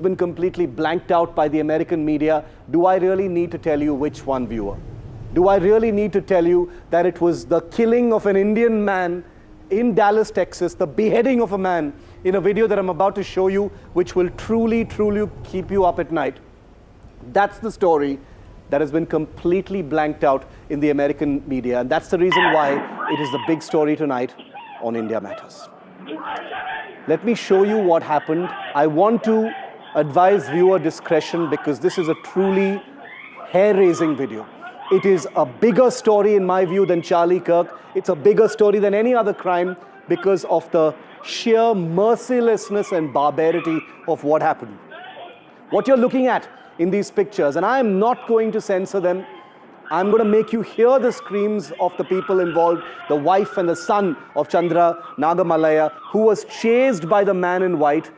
been completely blanked out by the American media. Do I really need to tell you which one, viewer? Do I really need to tell you that it was the killing of an Indian man in Dallas, Texas, the beheading of a man in a video that I'm about to show you, which will truly keep you up at night? That's the story that has been completely blanked out in the American media. And that's the reason why it is the big story tonight on India Matters. Let me show you what happened. I want to advise viewer discretion because this is a truly hair-raising video. It is a bigger story in my view than Charlie Kirk. It's a bigger story than any other crime because of the sheer mercilessness and barbarity of what happened. What you're looking at in these pictures, and I am not going to censor them, I'm going to make you hear the screams of the people involved, the wife and the son of Chandra Nagamalaya, who was chased by the man in white,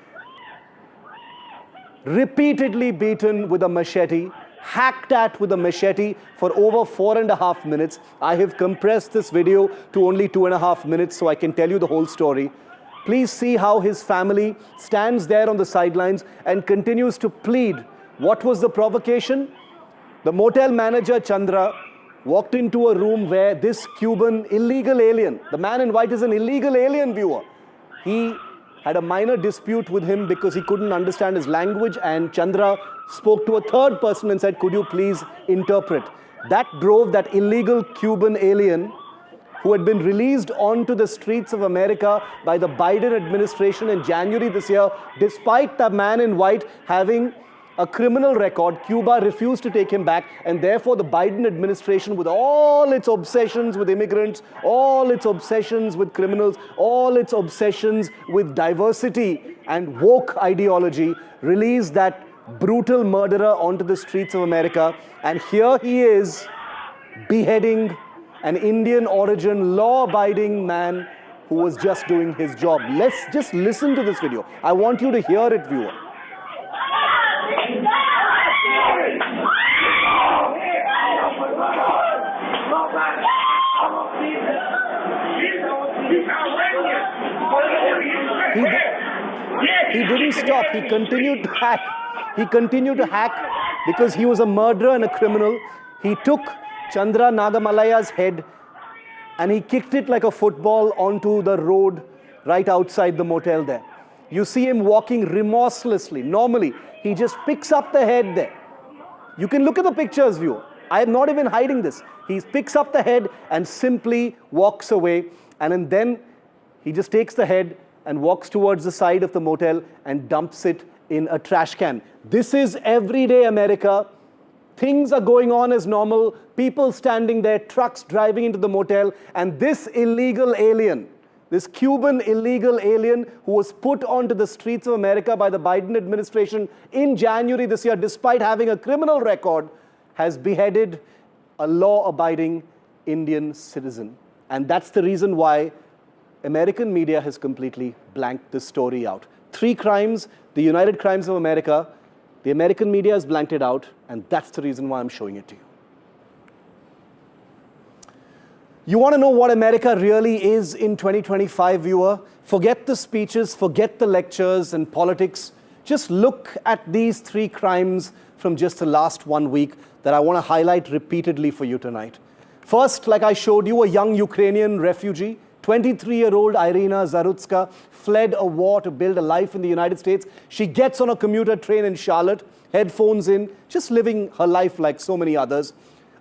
repeatedly beaten with a machete, hacked at with a machete for over 4.5 minutes. I have compressed this video to only 2.5 minutes so I can tell you the whole story. Please see how his family stands there on the sidelines and continues to plead. What was the provocation? The motel manager, Chandra, walked into a room where this Cuban illegal alien, the man in white is an illegal alien, viewer. He had a minor dispute with him because he couldn't understand his language, and Chandra spoke to a third person and said, could you please interpret? That drove that illegal Cuban alien, who had been released onto the streets of America by the Biden administration in January this year, despite the man in white having a criminal record. Cuba refused to take him back, and therefore the Biden administration, with all its obsessions with immigrants, all its obsessions with criminals, all its obsessions with diversity and woke ideology, released that brutal murderer onto the streets of America. And here he is beheading an Indian origin, law-abiding man who was just doing his job. Let's just listen to this video. I want you to hear it, viewer. He didn't stop. He continued to hack. He continued to hack because he was a murderer and a criminal. He took Chandra Nagamalaya's head and he kicked it like a football onto the road right outside the motel there. You see him walking remorselessly. Normally, he just picks up the head there. You can look at the pictures, viewer. I am not even hiding this. He picks up the head and simply walks away. And then he just takes the head and walks towards the side of the motel and dumps it in a trash can. This is everyday America. Things are going on as normal. People standing there, trucks driving into the motel, and this illegal alien, this Cuban illegal alien who was put onto the streets of America by the Biden administration in January this year, despite having a criminal record, has beheaded a law-abiding Indian citizen. And that's the reason why American media has completely blanked this story out. 3 crimes, the United Crimes of America, the American media has blanked it out, and that's the reason why I'm showing it to you. You want to know what America really is in 2025, viewer? Forget the speeches, forget the lectures and politics. Just look at these 3 crimes from just the last 1 week that I want to highlight repeatedly for you tonight. First, like I showed you, a young Ukrainian refugee, 23-year-old Irina Zarutska, fled a war to build a life in the United States. She gets on a commuter train in Charlotte, headphones in, just living her life like so many others.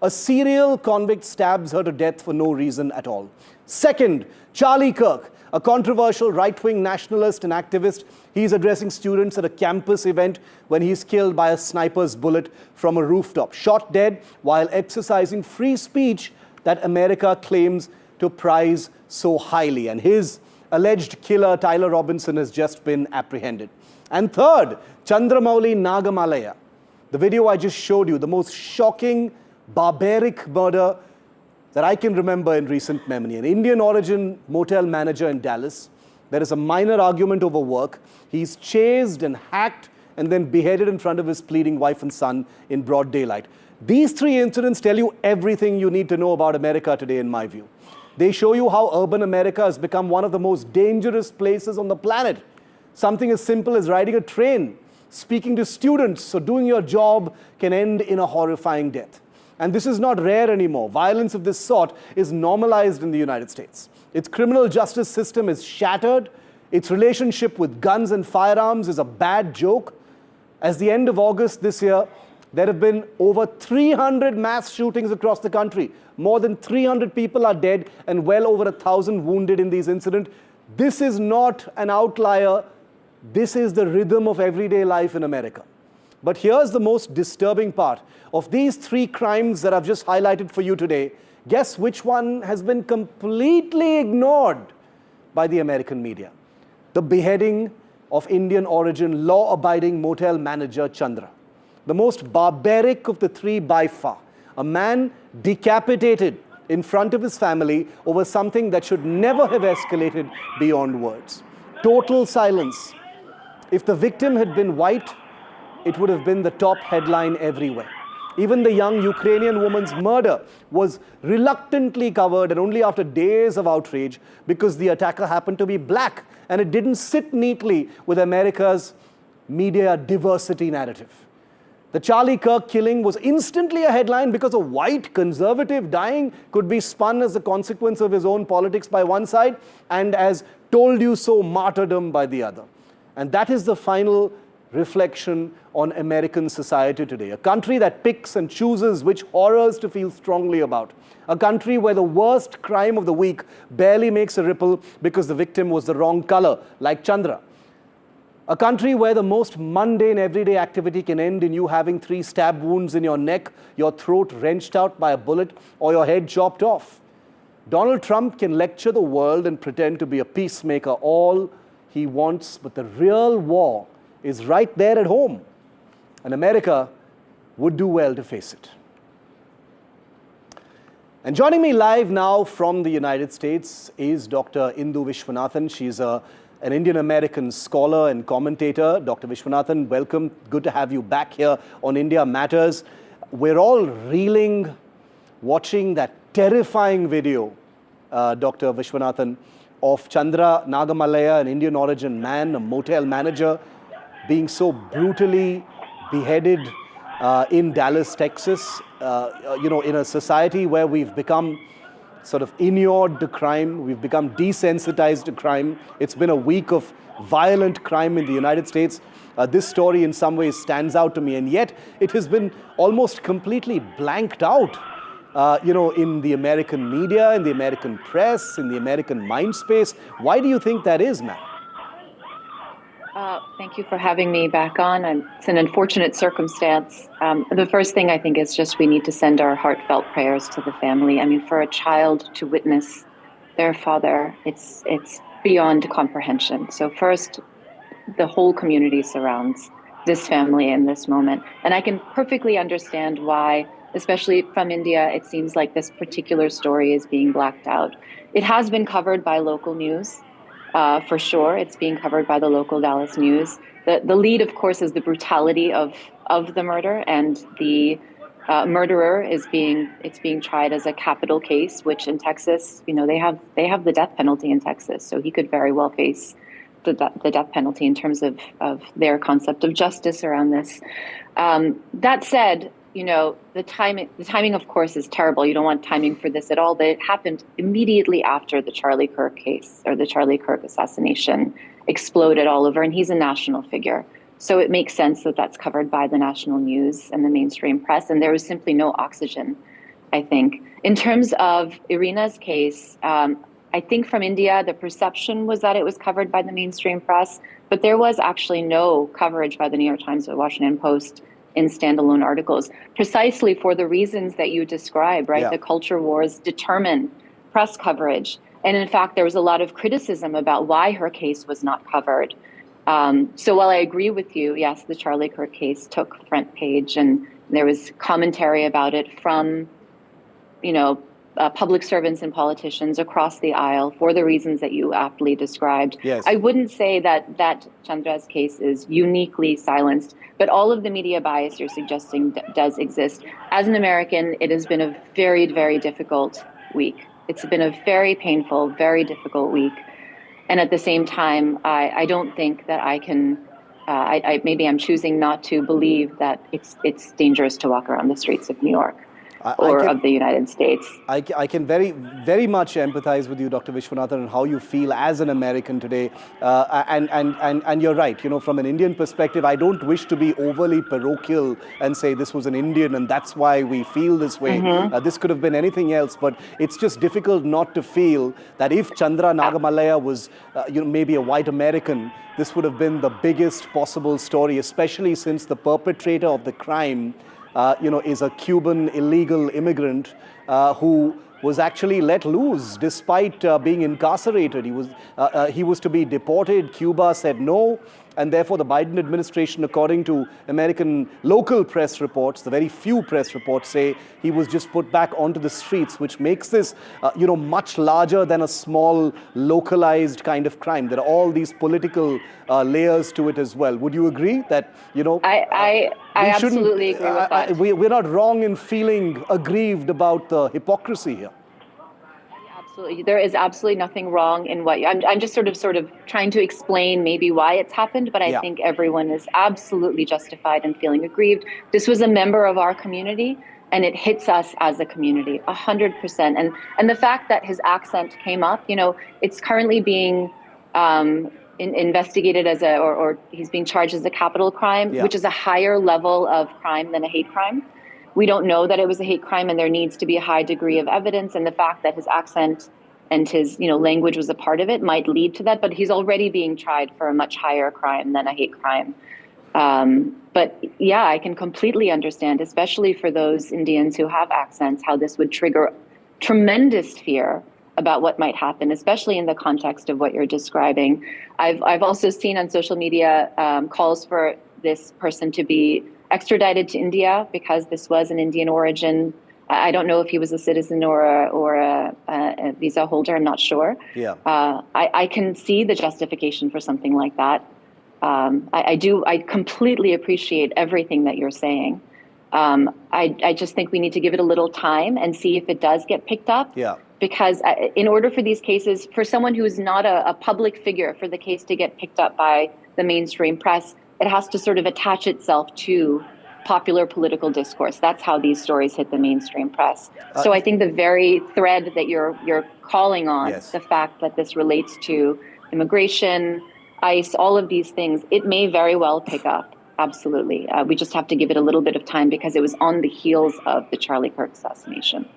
A serial convict stabs her to death for no reason at all. Second, Charlie Kirk, a controversial right-wing nationalist and activist. He's addressing students at a campus event when he's killed by a sniper's bullet from a rooftop, shot dead while exercising free speech that America claims to prize so highly. And his alleged killer, Tyler Robinson, has just been apprehended. And third, Chandramouli Nagamalaya. The video I just showed you, the most shocking, barbaric murder that I can remember in recent memory. An Indian origin motel manager in Dallas. There is a minor argument over work. He's chased and hacked and then beheaded in front of his pleading wife and son in broad daylight. These 3 incidents tell you everything you need to know about America today, in my view. They show you how urban America has become one of the most dangerous places on the planet. Something as simple as riding a train speaking to students or doing your job can end in a horrifying death. And this is not rare anymore. Violence of this sort is normalized in the United States. Its criminal justice system is shattered. Its relationship with guns and firearms is a bad joke. As the end of August this year, there have been over 300 mass shootings across the country. More than 300 people are dead and well over 1,000 wounded in these incidents. This is not an outlier. This is the rhythm of everyday life in America. But here's the most disturbing part. Of these three crimes that I've just highlighted for you today, guess which one has been completely ignored by the American media? The beheading of Indian origin, law-abiding motel manager Chandra. The most barbaric of the three by far. A man decapitated in front of his family over something that should never have escalated beyond words. Total silence. If the victim had been white, it would have been the top headline everywhere. Even the young Ukrainian woman's murder was reluctantly covered, and only after days of outrage, because the attacker happened to be black, and it didn't sit neatly with America's media diversity narrative. The Charlie Kirk killing was instantly a headline because a white conservative dying could be spun as a consequence of his own politics by one side and as told you so martyrdom by the other. And that is the final reflection on American society today. A country that picks and chooses which horrors to feel strongly about. A country where the worst crime of the week barely makes a ripple because the victim was the wrong color, like Chandra. A country where the most mundane everyday activity can end in you having 3 stab wounds in your neck, your throat wrenched out by a bullet, or your head chopped off. Donald Trump can lecture the world and pretend to be a peacemaker all he wants, but the real war is right there at home, and America would do well to face it. And joining me live now from the United States is Dr. Indu Vishwanathan. She's an Indian-American scholar and commentator. Dr. Vishwanathan, welcome. Good to have you back here on India Matters. We're all reeling, watching that terrifying video, Dr. Vishwanathan, of Chandra Nagamalaya, an Indian origin man, a motel manager, being so brutally beheaded in Dallas, Texas, in a society where we've become sort of inured to crime, we've become desensitized to crime. It's been a week of violent crime in the United States. This story in some ways stands out to me, and yet it has been almost completely blanked out, in the American media, in the American press, in the American mind space. Why do you think that is, ma'am? Thank you for having me back on. It's an unfortunate circumstance. The first thing I think is just we need to send our heartfelt prayers to the family. I mean, for a child to witness their father, it's beyond comprehension. So first, the whole community surrounds this family in this moment. And I can perfectly understand why, especially from India, it seems like this particular story is being blacked out. It has been covered by local news. For sure, it's being covered by the local Dallas news. The lead, of course, is the brutality of the murder, and the murderer is being tried as a capital case, which in Texas, they have the death penalty in Texas, so he could very well face the death penalty in terms of their concept of justice around this. That said, the timing, of course, is terrible. You don't want timing for this at all, but it happened immediately after the Charlie Kirk case, or the Charlie Kirk assassination exploded all over, and he's a national figure. So it makes sense that that's covered by the national news and the mainstream press, and there was simply no oxygen, I think. In terms of Irina's case, I think from India, the perception was that it was covered by the mainstream press, but there was actually no coverage by the New York Times or Washington Post in standalone articles, precisely for the reasons that you describe, right? Yeah. The culture wars determine press coverage. And in fact, there was a lot of criticism about why her case was not covered. So while I agree with you, yes, the Charlie Kirk case took front page, and there was commentary about it from, public servants and politicians across the aisle for the reasons that you aptly described. Yes. I wouldn't say that Chandra's case is uniquely silenced, but all of the media bias you're suggesting does exist. As an American, it has been a very, very difficult week. It's been a very painful, very difficult week. And at the same time, I don't think that I can maybe I'm choosing not to believe that it's dangerous to walk around the streets of New York I or can, of the United States. I can very much empathize with you, Dr. Vishwanathan, and how you feel as an American today. And you're right. From an Indian perspective, I don't wish to be overly parochial and say this was an Indian and that's why we feel this way. This could have been anything else, but it's just difficult not to feel that if Chandra Nagamallaya was, maybe a white American, this would have been the biggest possible story, especially since the perpetrator of the crime is a Cuban illegal immigrant who was actually let loose despite being incarcerated. He was to be deported. Cuba said no, and therefore the Biden administration, according to American local press reports, the very few press reports say he was just put back onto the streets, which makes this much larger than a small localized kind of crime. There are all these political layers to it as well. Would you agree that I absolutely agree with that. We're not wrong in feeling aggrieved about the hypocrisy here? Absolutely, there is absolutely nothing wrong in what I'm just sort of trying to explain maybe why it's happened, but I think everyone is absolutely justified in feeling aggrieved. This was a member of our community, and it hits us as a community 100%. And the fact that his accent came up, it's currently being investigated as or he's being charged as a capital crime, which is a higher level of crime than a hate crime. We don't know that it was a hate crime, and there needs to be a high degree of evidence. And the fact that his accent and his language was a part of it might lead to that. But he's already being tried for a much higher crime than a hate crime. But yeah, I can completely understand, especially for those Indians who have accents, how this would trigger tremendous fear about what might happen, especially in the context of what you're describing. I've also seen on social media calls for this person to be extradited to India because this was an Indian origin. I don't know if he was a citizen or a visa holder. I'm not sure. Yeah. I can see the justification for something like that. I completely appreciate everything that you're saying. I just think we need to give it a little time and see if it does get picked up. Yeah. Because in order for these cases, for someone who is not a public figure, for the case to get picked up by the mainstream press, it has to sort of attach itself to popular political discourse. That's how these stories hit the mainstream press. So I think the very thread that you're calling on, the fact that this relates to immigration, ICE, all of these things, it may very well pick up. Absolutely. We just have to give it a little bit of time because it was on the heels of the Charlie Kirk assassination.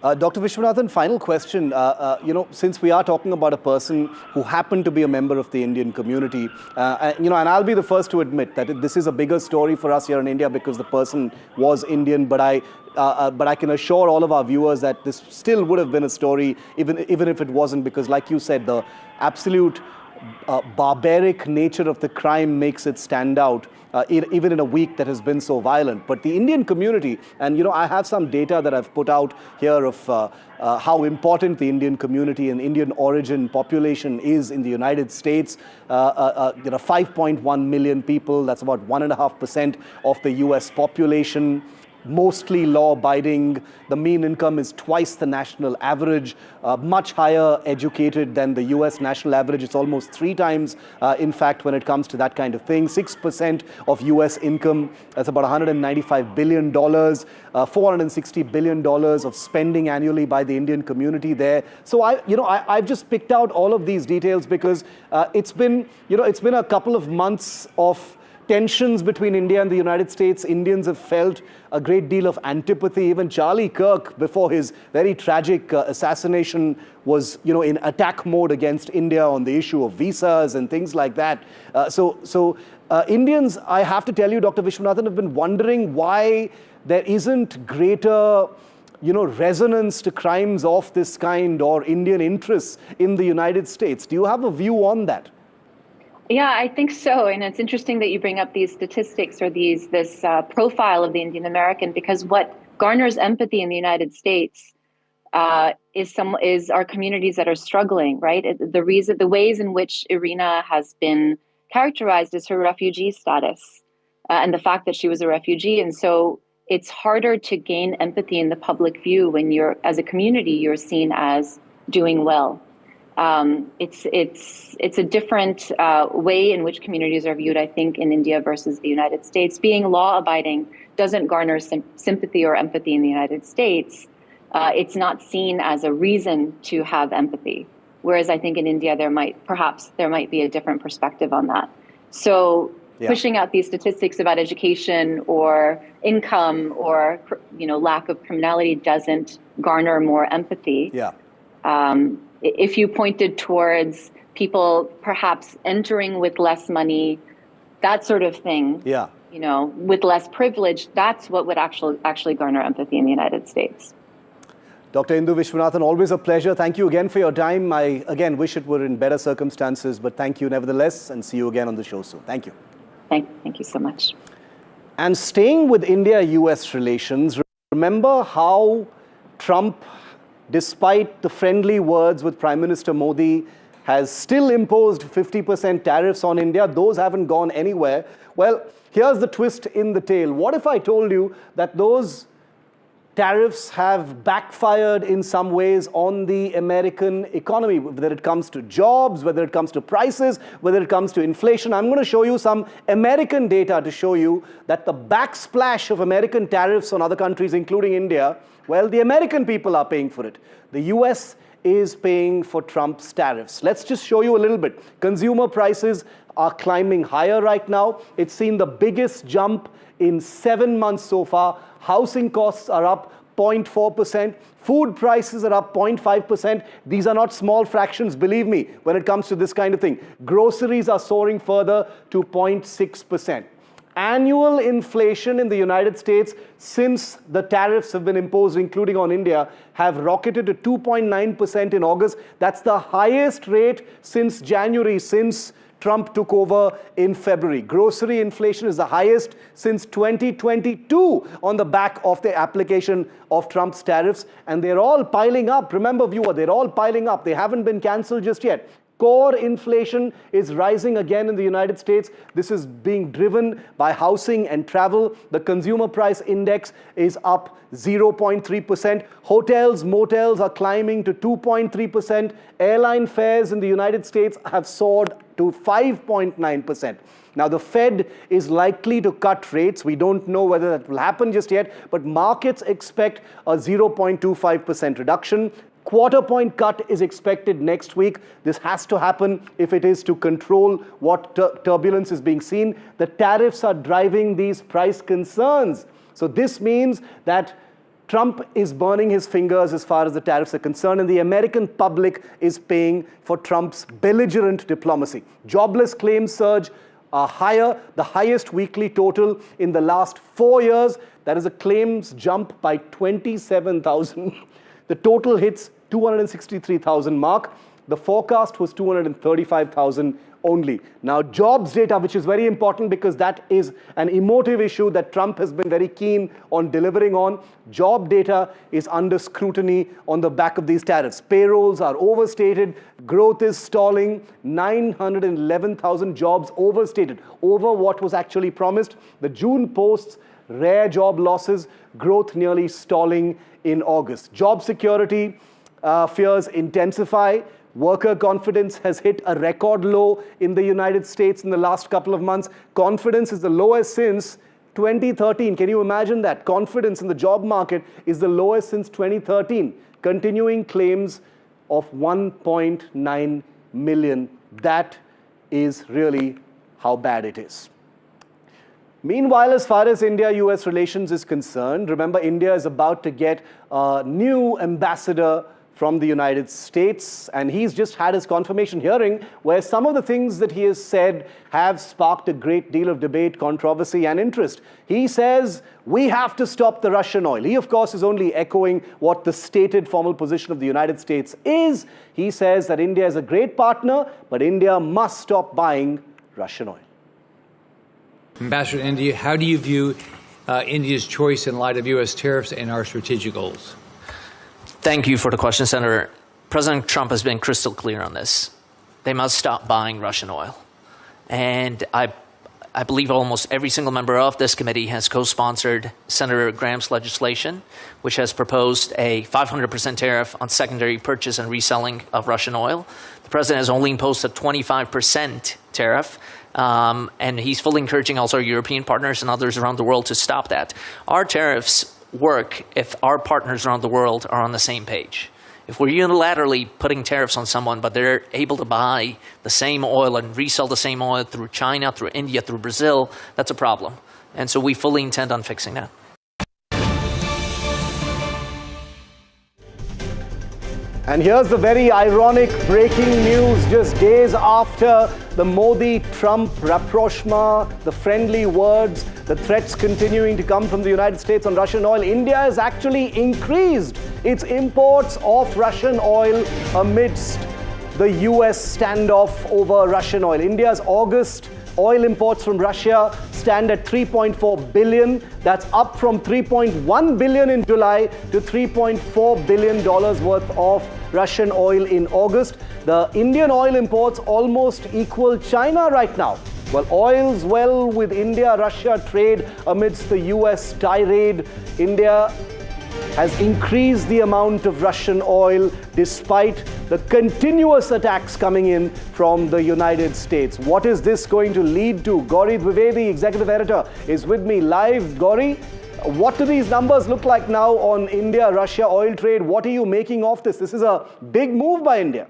Dr. Vishwanathan, final question. Since we are talking about a person who happened to be a member of the Indian community, and I'll be the first to admit that this is a bigger story for us here in India because the person was Indian, but I can assure all of our viewers that this still would have been a story, even if it wasn't, because like you said, the absolute barbaric nature of the crime makes it stand out. Even in a week that has been so violent. But the Indian community, and I have some data that I've put out here of how important the Indian community and Indian origin population is in the United States. 5.1 million people, that's about 1.5% of the US population. Mostly law-abiding. The mean income is twice the national average, much higher educated than the US national average. It's almost 3 times, in fact, when it comes to that kind of thing. 6% of US income, that's about $195 billion, $460 billion of spending annually by the Indian community there. So I've just picked out all of these details because it's been a couple of months of tensions between India and the United States. Indians have felt a great deal of antipathy. Even Charlie Kirk, before his very tragic assassination, was in attack mode against India on the issue of visas and things like that. So Indians, I have to tell you, Dr. Vishwanathan, have been wondering why there isn't greater resonance to crimes of this kind or Indian interests in the United States. Do you have a view on that? Yeah, I think so. And it's interesting that you bring up these statistics or this profile of the Indian American, because what garners empathy in the United States is our communities that are struggling, right? The ways in which Irina has been characterized is her refugee status and the fact that she was a refugee. And so it's harder to gain empathy in the public view when as a community, you're seen as doing well. It's a different way in which communities are viewed, I think, in India versus the United States. Being law-abiding doesn't garner sympathy or empathy in the United States. It's not seen as a reason to have empathy. Whereas I think in India, perhaps there might be a different perspective on that. So pushing out these statistics about education or income or lack of criminality doesn't garner more empathy. If you pointed towards people perhaps entering with less money, that sort of thing, with less privilege, that's what would actually garner empathy in the United States. Dr. Indu Vishwanathan, always a pleasure. Thank you again for your time. I, again, wish it were in better circumstances, but thank you nevertheless, and see you again on the show soon. Thank you. Thank you so much. And staying with India-US relations, remember how Trump, despite the friendly words with Prime Minister Modi, has still imposed 50% tariffs on India. Those haven't gone anywhere. Well, here's the twist in the tale. What if I told you that those tariffs have backfired in some ways on the American economy, whether it comes to jobs, whether it comes to prices, whether it comes to inflation? I'm going to show you some American data to show you that the backsplash of American tariffs on other countries, including India, well, the American people are paying for it. The US is paying for Trump's tariffs. Let's just show you a little bit. Consumer prices are climbing higher right now. It's seen the biggest jump in 7 months so far. Housing costs are up 0.4%. Food prices are up 0.5%. These are not small fractions, believe me, when it comes to this kind of thing. Groceries are soaring further to 0.6%. Annual inflation in the United States since the tariffs have been imposed, including on India, have rocketed to 2.9% in August. That's the highest rate since January, since Trump took over in February. Grocery inflation is the highest since 2022 on the back of the application of Trump's tariffs. And they're all piling up. Remember, viewer, they're all piling up. They haven't been cancelled just yet. Core inflation is rising again in the United States. This is being driven by housing and travel. The consumer price index is up 0.3%. Hotels, motels are climbing to 2.3%. Airline fares in the United States have soared to 5.9%. Now, the Fed is likely to cut rates. We don't know whether that will happen just yet, but markets expect a 0.25% reduction. Quarter point cut is expected next week. This has to happen if it is to control what turbulence is being seen. The tariffs are driving these price concerns. So this means that Trump is burning his fingers as far as the tariffs are concerned, and the American public is paying for Trump's belligerent diplomacy. Jobless claims surge are higher, the highest weekly total in the last 4 years. That is a claims jump by 27,000. The total hits 263,000 mark. The forecast was 235,000 only. Now, jobs data, which is very important because that is an emotive issue that Trump has been very keen on delivering on. Job data is under scrutiny on the back of these tariffs. Payrolls are overstated. Growth is stalling. 911,000 jobs overstated, over what was actually promised. The June posts rare job losses, growth nearly stalling in August. Job security fears intensify. Worker confidence has hit a record low in the United States in the last couple of months. Confidence is the lowest since 2013. Can you imagine that? Confidence in the job market is the lowest since 2013. Continuing claims of 1.9 million. That is really how bad it is. Meanwhile, as far as India-US relations is concerned, remember, India is about to get a new ambassador from the United States, and he's just had his confirmation hearing where some of the things that he has said have sparked a great deal of debate, controversy, and interest. He says, we have to stop the Russian oil. He, of course, is only echoing what the stated formal position of the United States is. He says that India is a great partner, but India must stop buying Russian oil. Ambassador to India, how do you view India's choice in light of U.S. tariffs and our strategic goals? Thank you for the question, Senator. President Trump has been crystal clear on this. They must stop buying Russian oil. And I believe almost every single member of this committee has co-sponsored Senator Graham's legislation, which has proposed a 500% tariff on secondary purchase and reselling of Russian oil. The president has only imposed a 25% tariff, and he's fully encouraging also our European partners and others around the world to stop that. Our tariffs work if our partners around the world are on the same page. If we're unilaterally putting tariffs on someone, but they're able to buy the same oil and resell the same oil through China, through India, through Brazil, that's a problem. And so we fully intend on fixing that. And here's the very ironic breaking news just days after the Modi-Trump rapprochement, the friendly words, the threats continuing to come from the United States on Russian oil. India has actually increased its imports of Russian oil amidst the US standoff over Russian oil. India's August oil imports from Russia stand at 3.4 billion. That's up from 3.1 billion in July to $3.4 billion worth of Russian oil in August. The Indian oil imports almost equal China right now. Well, oil's well with India-Russia trade amidst the US tirade. India has increased the amount of Russian oil despite the continuous attacks coming in from the United States. What is this going to lead to? Gauri Dwivedi, executive editor, is with me live. Gauri, what do these numbers look like now on India-Russia oil trade? What are you making of this? This is a big move by India.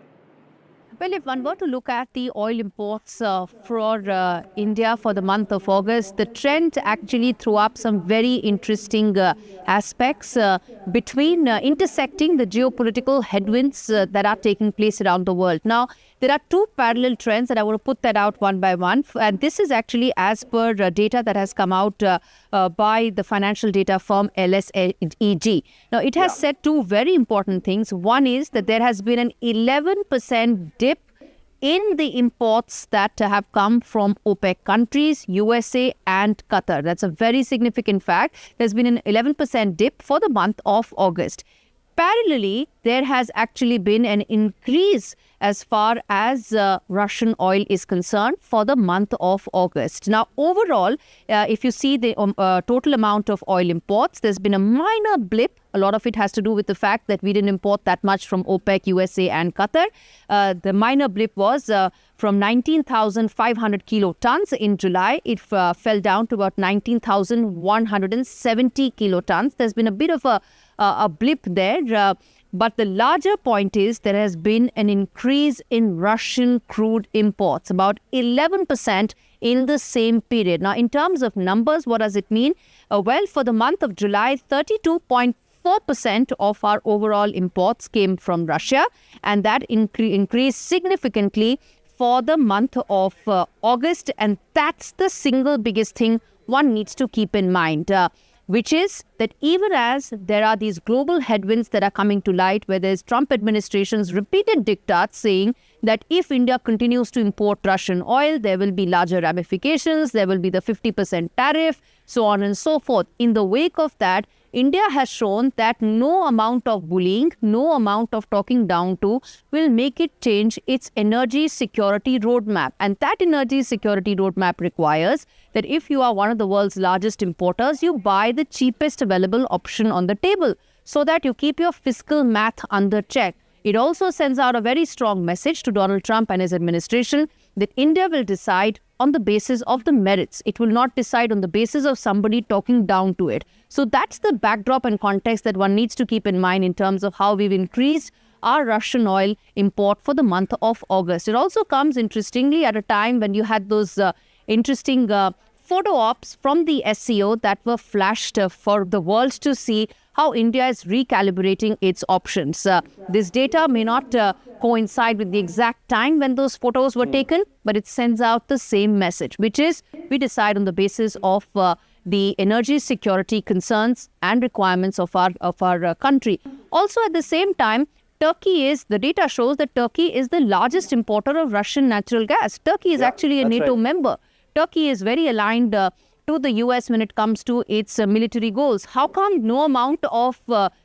Well, if one were to look at the oil imports for India for the month of August, the trend actually threw up some very interesting aspects between intersecting the geopolitical headwinds that are taking place around the world. Now, there are two parallel trends, and I want to put that out one by one. And this is actually as per data that has come out by the financial data firm LSEG. Now, it has said two very important things. One is that there has been an 11% dip in the imports that have come from OPEC countries, USA and Qatar. That's a very significant fact. There's been an 11% dip for the month of August. Parallelly, there has actually been an increase as far as Russian oil is concerned for the month of August. Now, overall, if you see the total amount of oil imports, there's been a minor blip. A lot of it has to do with the fact that we didn't import that much from OPEC, USA and Qatar. The minor blip was from 19,500 kilotons in July. It fell down to about 19,170 kilotons. There's been a bit of a blip there. But the larger point is there has been an increase in Russian crude imports, about 11% in the same period. Now, in terms of numbers, what does it mean? Well, for the month of July, 32.4% of our overall imports came from Russia, and that increased significantly for the month of August. And that's the single biggest thing one needs to keep in mind. Which is that even as there are these global headwinds that are coming to light, where there's Trump administration's repeated diktats saying that if India continues to import Russian oil, there will be larger ramifications, there will be the 50% tariff, so on and so forth. In the wake of that, India has shown that no amount of bullying, no amount of talking down to will make it change its energy security roadmap. And that energy security roadmap requires that if you are one of the world's largest importers, you buy the cheapest available option on the table so that you keep your fiscal math under check. It also sends out a very strong message to Donald Trump and his administration that India will decide on the basis of the merits. It will not decide on the basis of somebody talking down to it. So that's the backdrop and context that one needs to keep in mind in terms of how we've increased our Russian oil import for the month of August. It also comes interestingly at a time when you had those interesting photo ops from the SCO that were flashed for the world to see how India is recalibrating its options. This data may not coincide with the exact time when those photos were taken, but it sends out the same message, which is we decide on the basis of the energy security concerns and requirements of our country. Also, at the same time, the data shows that Turkey is the largest importer of Russian natural gas. Turkey is actually a NATO member. Turkey is very aligned to the US when it comes to its military goals. How come no amount of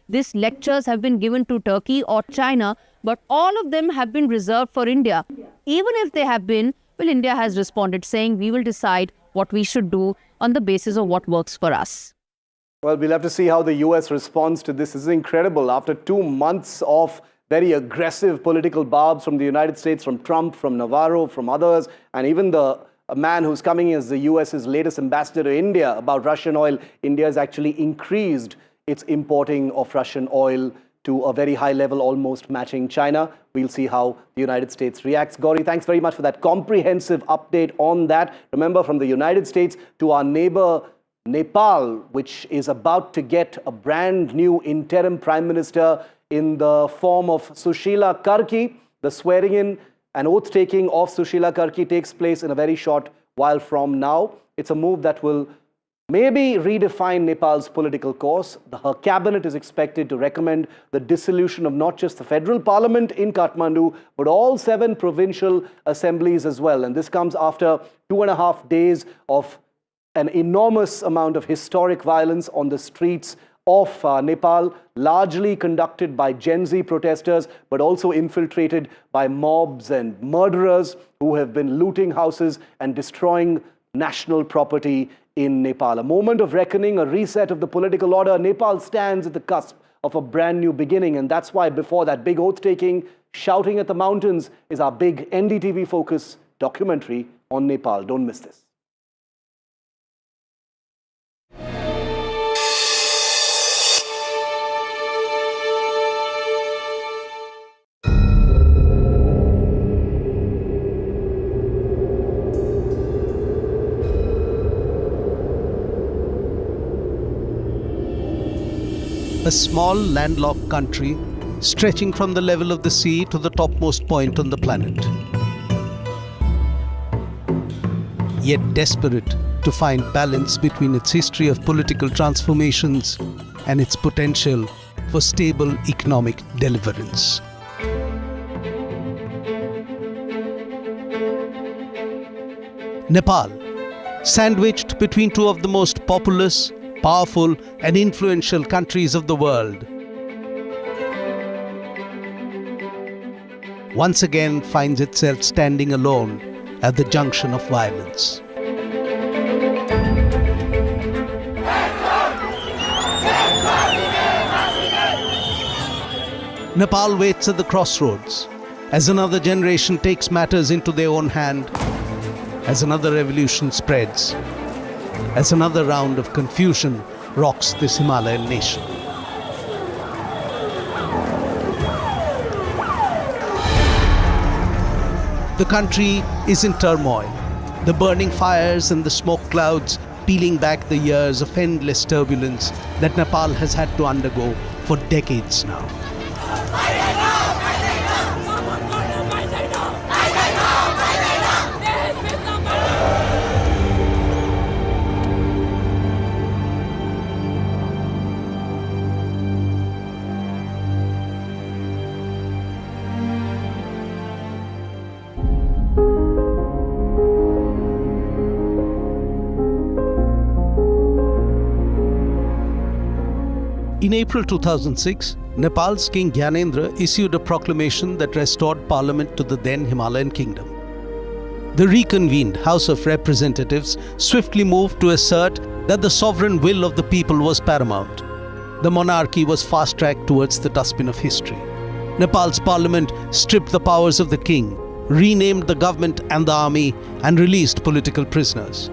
these lectures have been given to Turkey or China, but all of them have been reserved for India? Even if they have been, well, India has responded saying we will decide what we should do on the basis of what works for us. Well, we'll have to see how the US responds to this. This is incredible. After 2 months of very aggressive political barbs from the United States, from Trump, from Navarro, from others, and even a man who's coming in as the US's latest ambassador to India about Russian oil, India has actually increased its importing of Russian oil to a very high level, almost matching China. We'll see how the United States reacts. Gauri, thanks very much for that comprehensive update on that. Remember, from the United States to our neighbor Nepal, which is about to get a brand new interim prime minister in the form of Sushila Karki. The swearing in and oath-taking of Sushila Karki takes place in a very short while from now. It's a move that will maybe redefine Nepal's political course. Her cabinet is expected to recommend the dissolution of not just the federal parliament in Kathmandu, but all 7 provincial assemblies as well. And this comes after 2.5 days of an enormous amount of historic violence on the streets of Nepal, largely conducted by Gen Z protesters, but also infiltrated by mobs and murderers who have been looting houses and destroying national property in Nepal. A moment of reckoning, a reset of the political order. Nepal stands at the cusp of a brand new beginning, and that's why before that big oath-taking, Shouting at the Mountains is our big NDTV focus documentary on Nepal. Don't miss this. A small landlocked country stretching from the level of the sea to the topmost point on the planet. Yet desperate to find balance between its history of political transformations and its potential for stable economic deliverance. Nepal, sandwiched between 2 of the most populous, powerful and influential countries of the world, once again finds itself standing alone at the junction of violence. Nepal waits at the crossroads as another generation takes matters into their own hand, as another revolution spreads, as another round of confusion rocks this Himalayan nation. The country is in turmoil, the burning fires and the smoke clouds peeling back the years of endless turbulence that Nepal has had to undergo for decades now. In April 2006, Nepal's King Gyanendra issued a proclamation that restored parliament to the then Himalayan kingdom. The reconvened House of Representatives swiftly moved to assert that the sovereign will of the people was paramount. The monarchy was fast-tracked towards the dustbin of history. Nepal's parliament stripped the powers of the king, renamed the government and the army, and released political prisoners.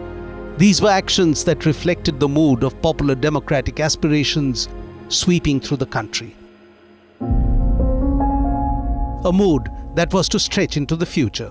These were actions that reflected the mood of popular democratic aspirations sweeping through the country. A mood that was to stretch into the future.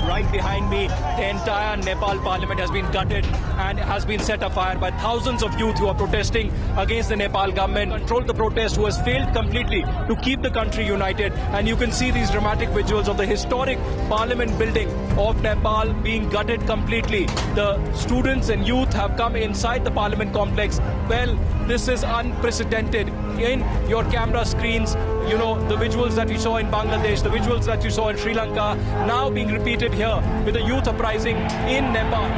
Right behind me, the entire Nepal parliament has been gutted and has been set afire by thousands of youth who are protesting against the Nepal government, controlled the protest, who has failed completely to keep the country united. And you can see these dramatic visuals of the historic parliament building of Nepal being gutted completely. The students and youth have come inside the parliament complex. Well, this is unprecedented. In your camera screens, you know, the visuals that we saw in Bangladesh, the visuals that you saw in Sri Lanka, now being repeated here with a youth uprising in Nepal.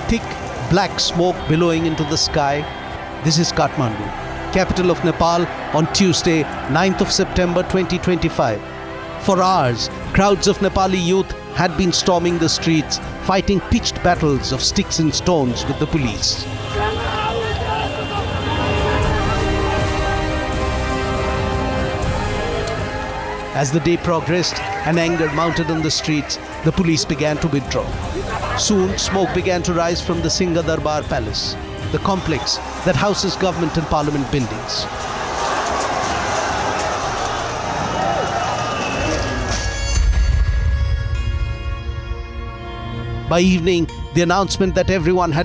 thick black smoke billowing into the sky. This is Kathmandu, capital of Nepal, on Tuesday, 9th of September 2025. For hours, crowds of Nepali youth had been storming the streets, fighting pitched battles of sticks and stones with the police. As the day progressed and anger mounted on the streets, the police began to withdraw. Soon, smoke began to rise from the Singha Darbar Palace, the complex that houses government and parliament buildings. By evening, the announcement that everyone had